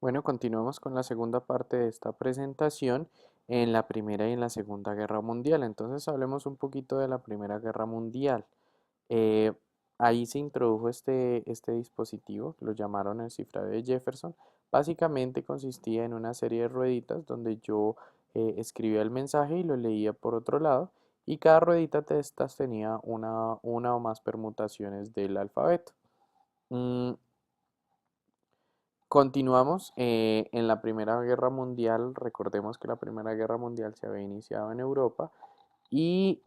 Bueno, continuamos con la segunda parte de esta presentación en la Primera y en la Segunda Guerra Mundial. Entonces hablemos un poquito de la Primera Guerra Mundial. Eh, Ahí se introdujo este dispositivo, lo llamaron el cifrado de Jefferson. Básicamente consistía en una serie de rueditas donde yo escribía el mensaje y lo leía por otro lado, y cada ruedita de estas tenía una o más permutaciones del alfabeto. Mm, Continuamos en la Primera Guerra Mundial. Recordemos que la Primera Guerra Mundial se había iniciado en Europa y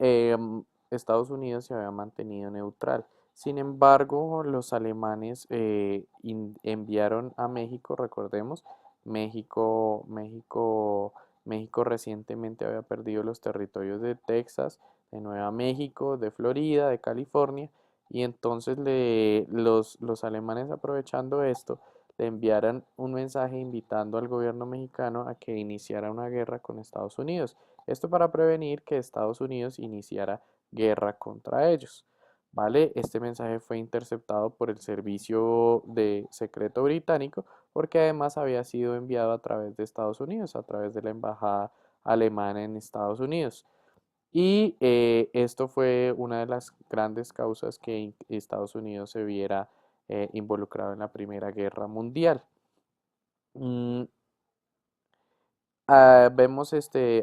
Estados Unidos se había mantenido neutral. Sin embargo, los alemanes enviaron a México, recordemos, México recientemente había perdido los territorios de Texas, de Nueva México, de Florida, de California, y entonces los alemanes, aprovechando esto, le enviaran un mensaje invitando al gobierno mexicano a que iniciara una guerra con Estados Unidos. Esto para prevenir que Estados Unidos iniciara guerra contra ellos. ¿Vale? Este mensaje fue interceptado por el servicio de secreto británico, porque además había sido enviado a través de Estados Unidos, a través de la embajada alemana en Estados Unidos. Y esto fue una de las grandes causas que Estados Unidos se viera involucrado en la Primera Guerra Mundial. Mm, Vemos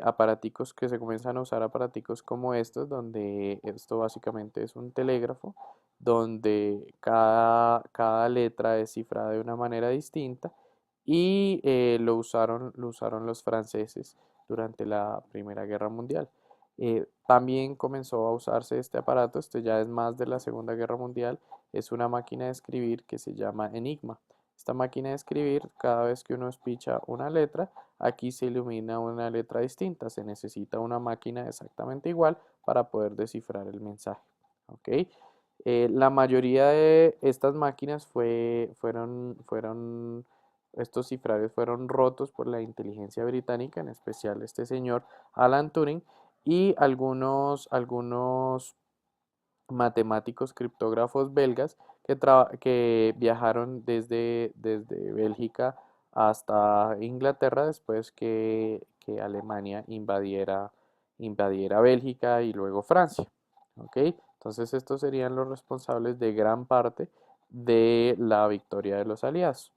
aparaticos que se comienzan a usar, aparaticos como estos, donde esto básicamente es un telégrafo, donde cada letra es cifrada de una manera distinta, y lo usaron los franceses durante la Primera Guerra Mundial. También comenzó a usarse este aparato, esto ya es más de la Segunda Guerra Mundial, es una máquina de escribir que se llama Enigma. Esta máquina de escribir, cada vez que uno espicha una letra, aquí se ilumina una letra distinta. Se necesita una máquina exactamente igual para poder descifrar el mensaje. ¿Ok? La mayoría de estas máquinas estos cifrarios fueron rotos por la inteligencia británica, en especial este señor Alan Turing, y algunos matemáticos criptógrafos belgas que viajaron desde Bélgica hasta Inglaterra después que Alemania invadiera Bélgica y luego Francia. ¿Ok? Entonces estos serían los responsables de gran parte de la victoria de los aliados.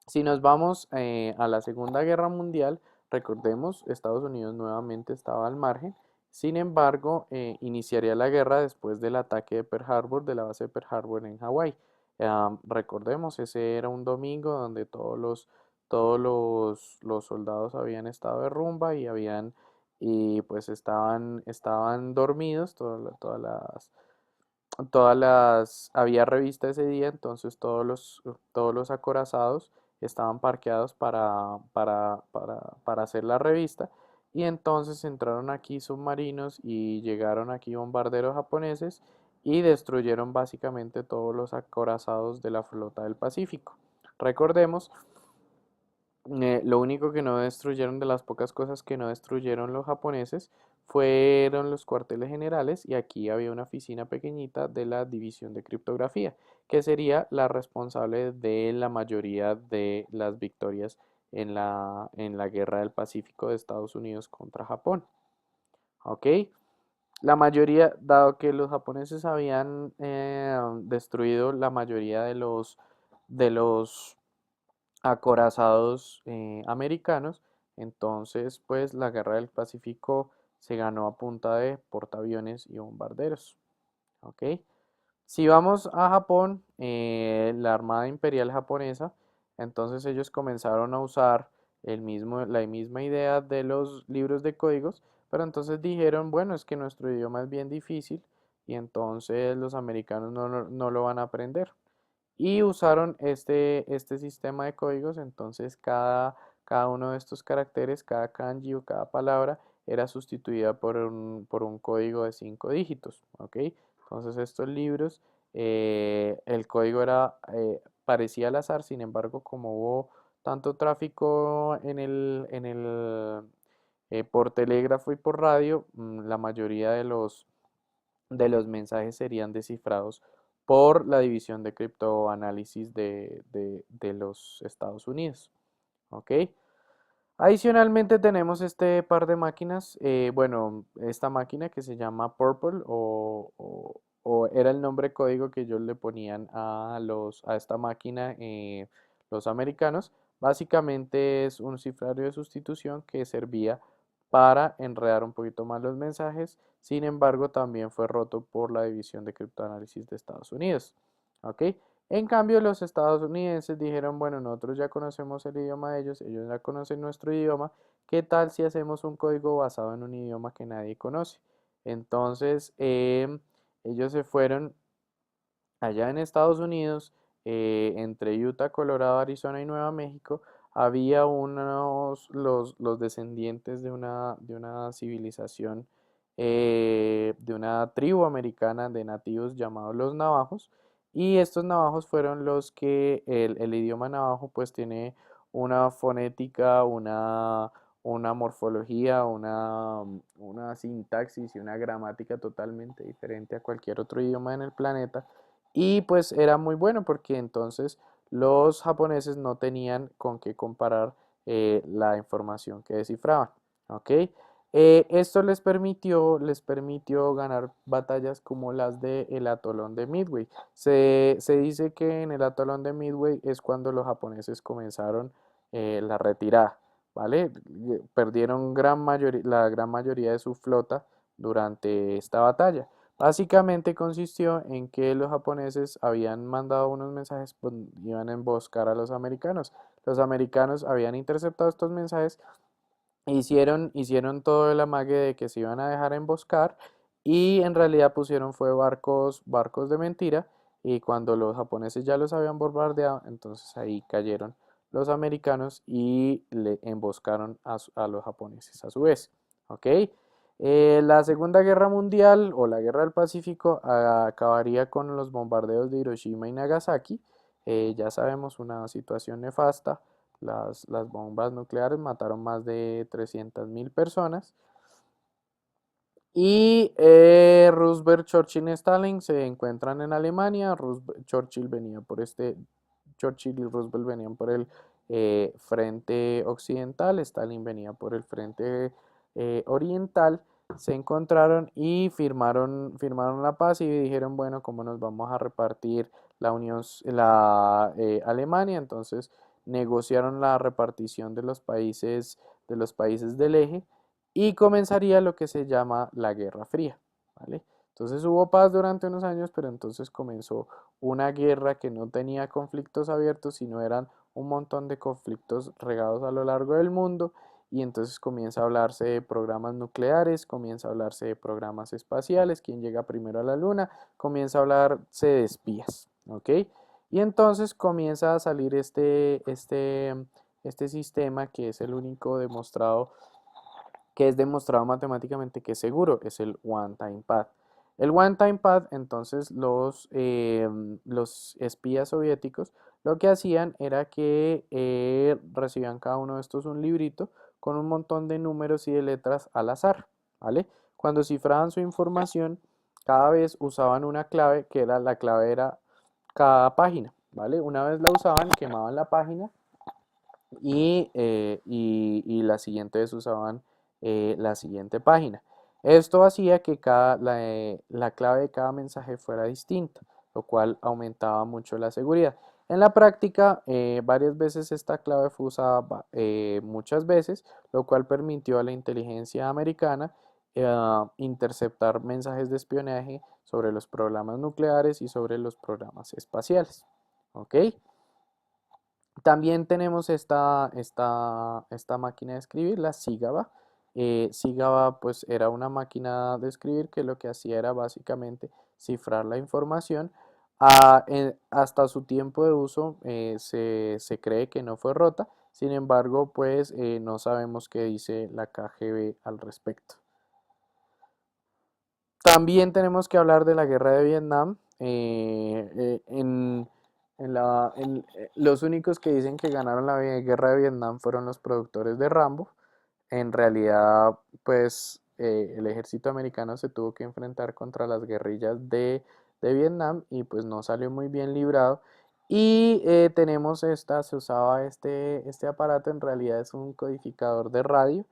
Si nos vamos a la Segunda Guerra Mundial, recordemos, Estados Unidos nuevamente estaba al margen. Sin embargo, iniciaría la guerra después del ataque de Pearl Harbor, de la base de Pearl Harbor en Hawái. Recordemos, ese era un domingo donde todos los soldados habían estado de rumba y pues estaban dormidos, había revista ese día, entonces todos los acorazados estaban parqueados para hacer la revista, y entonces entraron aquí submarinos y llegaron aquí bombarderos japoneses y destruyeron básicamente todos los acorazados de la flota del Pacífico. Recordemos, lo único que no destruyeron, de las pocas cosas que no destruyeron los japoneses, fueron los cuarteles generales, y aquí había una oficina pequeñita de la división de criptografía, que sería la responsable de la mayoría de las victorias en la guerra del Pacífico de Estados Unidos contra Japón. ¿Ok? La mayoría, dado que los japoneses habían destruido la mayoría de los acorazados americanos, entonces pues la guerra del Pacífico se ganó a punta de portaaviones y bombarderos. ¿Ok? Si vamos a Japón, la Armada Imperial Japonesa, entonces ellos comenzaron a usar la misma idea de los libros de códigos, pero entonces dijeron, bueno, es que nuestro idioma es bien difícil y entonces los americanos no lo van a aprender. Y usaron este sistema de códigos, entonces cada uno de estos caracteres, cada kanji o cada palabra era sustituida por un código de 5 dígitos, ¿ok? Entonces estos libros, el código parecía al azar. Sin embargo, como hubo tanto tráfico por telégrafo y por radio, la mayoría de los mensajes serían descifrados por la división de criptoanálisis de los Estados Unidos. ¿Ok? Adicionalmente tenemos este par de máquinas, bueno, esta máquina que se llama Purple o era el nombre código que ellos le ponían a esta máquina los americanos. Básicamente es un cifrario de sustitución que servía para enredar un poquito más los mensajes. Sin embargo, también fue roto por la división de criptoanálisis de Estados Unidos. ¿Ok? En cambio, los estadounidenses dijeron, bueno, nosotros ya conocemos el idioma de ellos, ellos ya conocen nuestro idioma, ¿qué tal si hacemos un código basado en un idioma que nadie conoce? Entonces, ellos se fueron allá en Estados Unidos, entre Utah, Colorado, Arizona y Nueva México, había los descendientes de una civilización, de una tribu americana de nativos llamados los navajos, y estos navajos fueron los que el idioma navajo pues tiene una fonética, una morfología, una sintaxis y una gramática totalmente diferente a cualquier otro idioma en el planeta. Y pues era muy bueno porque entonces los japoneses no tenían con qué comparar la información que descifraban. ¿Ok? Esto les permitió ganar batallas como las del atolón de Midway. Se dice que en el atolón de Midway es cuando los japoneses comenzaron la retirada. ¿Vale? Perdieron la gran mayoría de su flota durante esta batalla. Básicamente consistió en que los japoneses habían mandado unos mensajes, pues iban a emboscar a los americanos. Los americanos habían interceptado estos mensajes, hicieron todo el amague de que se iban a dejar emboscar y en realidad pusieron fue barcos de mentira y cuando los japoneses ya los habían bombardeado, entonces ahí cayeron los americanos y le emboscaron a los japoneses a su vez. ¿Ok? La Segunda Guerra Mundial o la Guerra del Pacífico acabaría con los bombardeos de Hiroshima y Nagasaki. Ya sabemos, una situación nefasta. Las bombas nucleares mataron más de 300.000 personas. Y Roosevelt, Churchill y Stalin se encuentran en Alemania. Churchill y Roosevelt venían por el frente occidental, Stalin venía por el frente oriental. Se encontraron y firmaron la paz y dijeron, bueno, ¿cómo nos vamos a repartir la Alemania? Entonces negociaron la repartición de los países del eje y comenzaría lo que se llama la Guerra Fría, ¿vale? Entonces hubo paz durante unos años, pero entonces comenzó una guerra que no tenía conflictos abiertos, sino eran un montón de conflictos regados a lo largo del mundo, y entonces comienza a hablarse de programas nucleares, comienza a hablarse de programas espaciales, quién llega primero a la luna, comienza a hablarse de espías, ¿ok? Y entonces comienza a salir este sistema que es el único que es demostrado matemáticamente que es seguro, es el One Time Pad. El One Time Pad, entonces los espías soviéticos lo que hacían era que recibían cada uno de estos un librito con un montón de números y de letras al azar, ¿vale? Cuando cifraban su información, cada vez usaban una clave que era la clave era cada página, ¿vale? Una vez la usaban, quemaban la página y la siguiente vez usaban la siguiente página. Esto hacía que la clave de cada mensaje fuera distinta, lo cual aumentaba mucho la seguridad. En la práctica, varias veces esta clave fue usada muchas veces, lo cual permitió a la inteligencia americana interceptar mensajes de espionaje sobre los programas nucleares y sobre los programas espaciales. ¿Ok? También tenemos esta máquina de escribir, la Sigaba. Sigaba pues era una máquina de escribir que lo que hacía era básicamente cifrar la información. Hasta su tiempo de uso se cree que no fue rota, sin embargo pues no sabemos qué dice la KGB al respecto. También tenemos que hablar de la guerra de Vietnam. Los únicos que dicen que ganaron la guerra de Vietnam fueron los productores de Rambo. En realidad, pues el ejército americano se tuvo que enfrentar contra las guerrillas de Vietnam y pues no salió muy bien librado. Y tenemos se usaba este aparato, en realidad es un codificador de radio.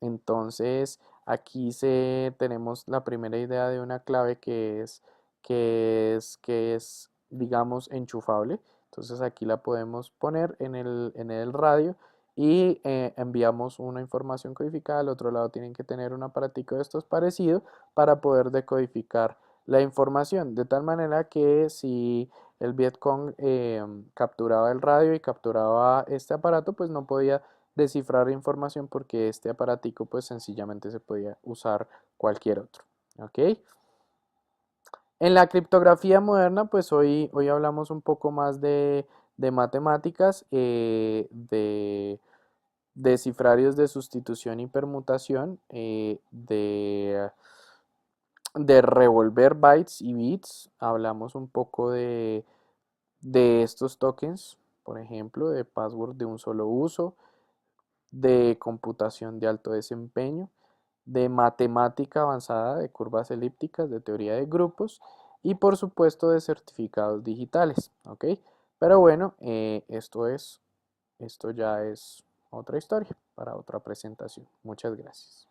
Entonces aquí tenemos la primera idea de una clave que es, digamos, enchufable. Entonces aquí la podemos poner en el radio y enviamos una información codificada. Al otro lado tienen que tener un aparatico de estos parecido para poder decodificar la información. De tal manera que si el Vietcong capturaba el radio y capturaba este aparato, pues no podía descifrar información porque este aparatico pues sencillamente se podía usar cualquier otro. ¿Ok? En la criptografía moderna pues hoy hablamos un poco más de matemáticas, de cifrarios de sustitución y permutación, de revolver bytes y bits. Hablamos un poco de estos tokens, por ejemplo, de password de un solo uso, de computación de alto desempeño, de matemática avanzada, de curvas elípticas, de teoría de grupos y por supuesto de certificados digitales, ¿ok? Pero bueno, esto ya es otra historia para otra presentación. Muchas gracias.